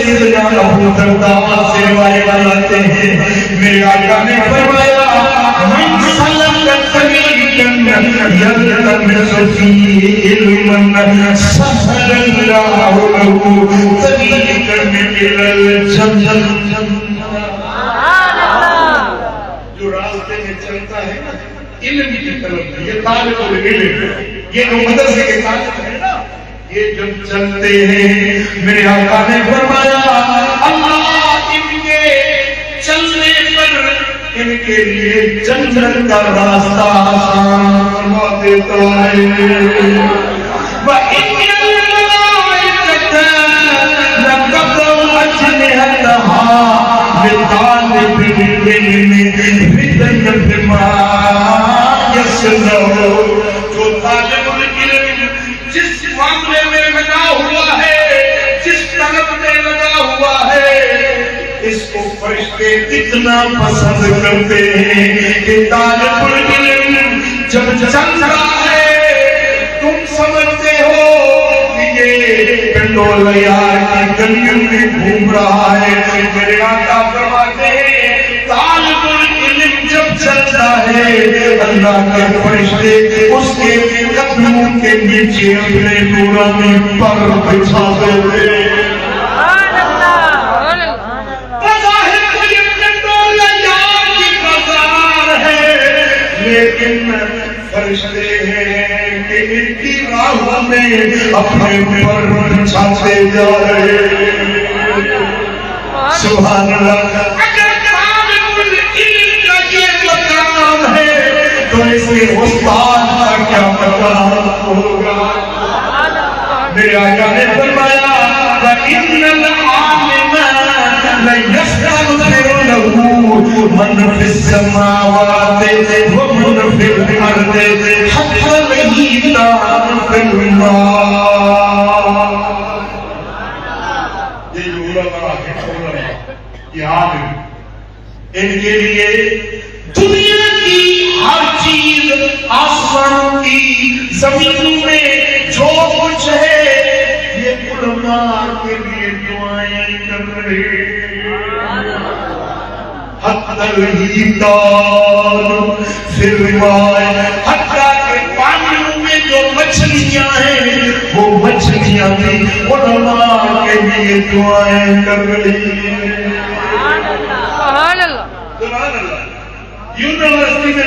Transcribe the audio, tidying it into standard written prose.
سیدنا ابو درداء سے روایت آتے ہیں میرے آقا نے فرمایا من سلک طریقاً یلتمس فیہ علما سہل اللہ لہ طریقاً الی الجنہ. جو راستے میں چلتا ہے نا علم کی طرف، یہ طالب العلم، یہ جو مدرسے کے طالب ہے نا، یہ جب چلتے ہیں میرے آقا نے فرمایا اللہ ان کے چلنے پر ان کے لیے جنت کا راستہ آسان فرما دیتا ہے. وَإِنَّ الْمَلَائِكَةَ لَتَضَعُ أَجْنِحَتَهَا لِطَالِبِ الْعِلْمِ رِضًا بِمَا يَصْنَعُ. جو طالب العلم جس معاملے میں لگا ہوا ہے، جس طلب میں لگا ہوا ہے، اس کو فرشتے اتنا پسند کرتے ہیں کہ طالب العلم جب چل رہا ہے تم سمجھتے ہو کہ یہ پنڈولیار کی گلیوں میں گھوم رہا ہے. میرے آقا فرماتے ہیں طالب العلم جب چلتا ہے اللہ کے فرشتے اس کے قدموں کے نیچے اپنے نورانی پر بچھا دیتے ہیں. لیکن فرشتے ہیں کہ ان کی راہوں میں اپنے پر بچھاتے جا رہے ہیں. سبحان اللہ. اگر طالب العلم کا یہ مقام ہے تو اس کے استاد کا کیا مقام ہوگا. میرے آقا نے فرمایا وَإِنَّ الْعَالِمَ لَيَسْتَغْفِرُ لَهُ مَنْ فِي السَّمَاوَاتِ وَمَنْ فِي الْأَرْضِ حَتَّى الْحِيتَانُ فِي الْمَاءِ. یہ علماء ہیں، علماء یہ عالم، ان کے لیے دنیا کی ہر چیز، آسمانوں کی، زمینوں میں جو کچھ ہے، یہ علماء کے لیے دعائیں کر رہے ہیں. حتی الحیتان فی الماء، حتیٰ کہ پانیوں میں جو مچھلیاں ہیں وہ مچھلیاں بھی علماء کے لیے دعائیں کر رہی ہیں. سبحان اللہ. یونیورسٹی میں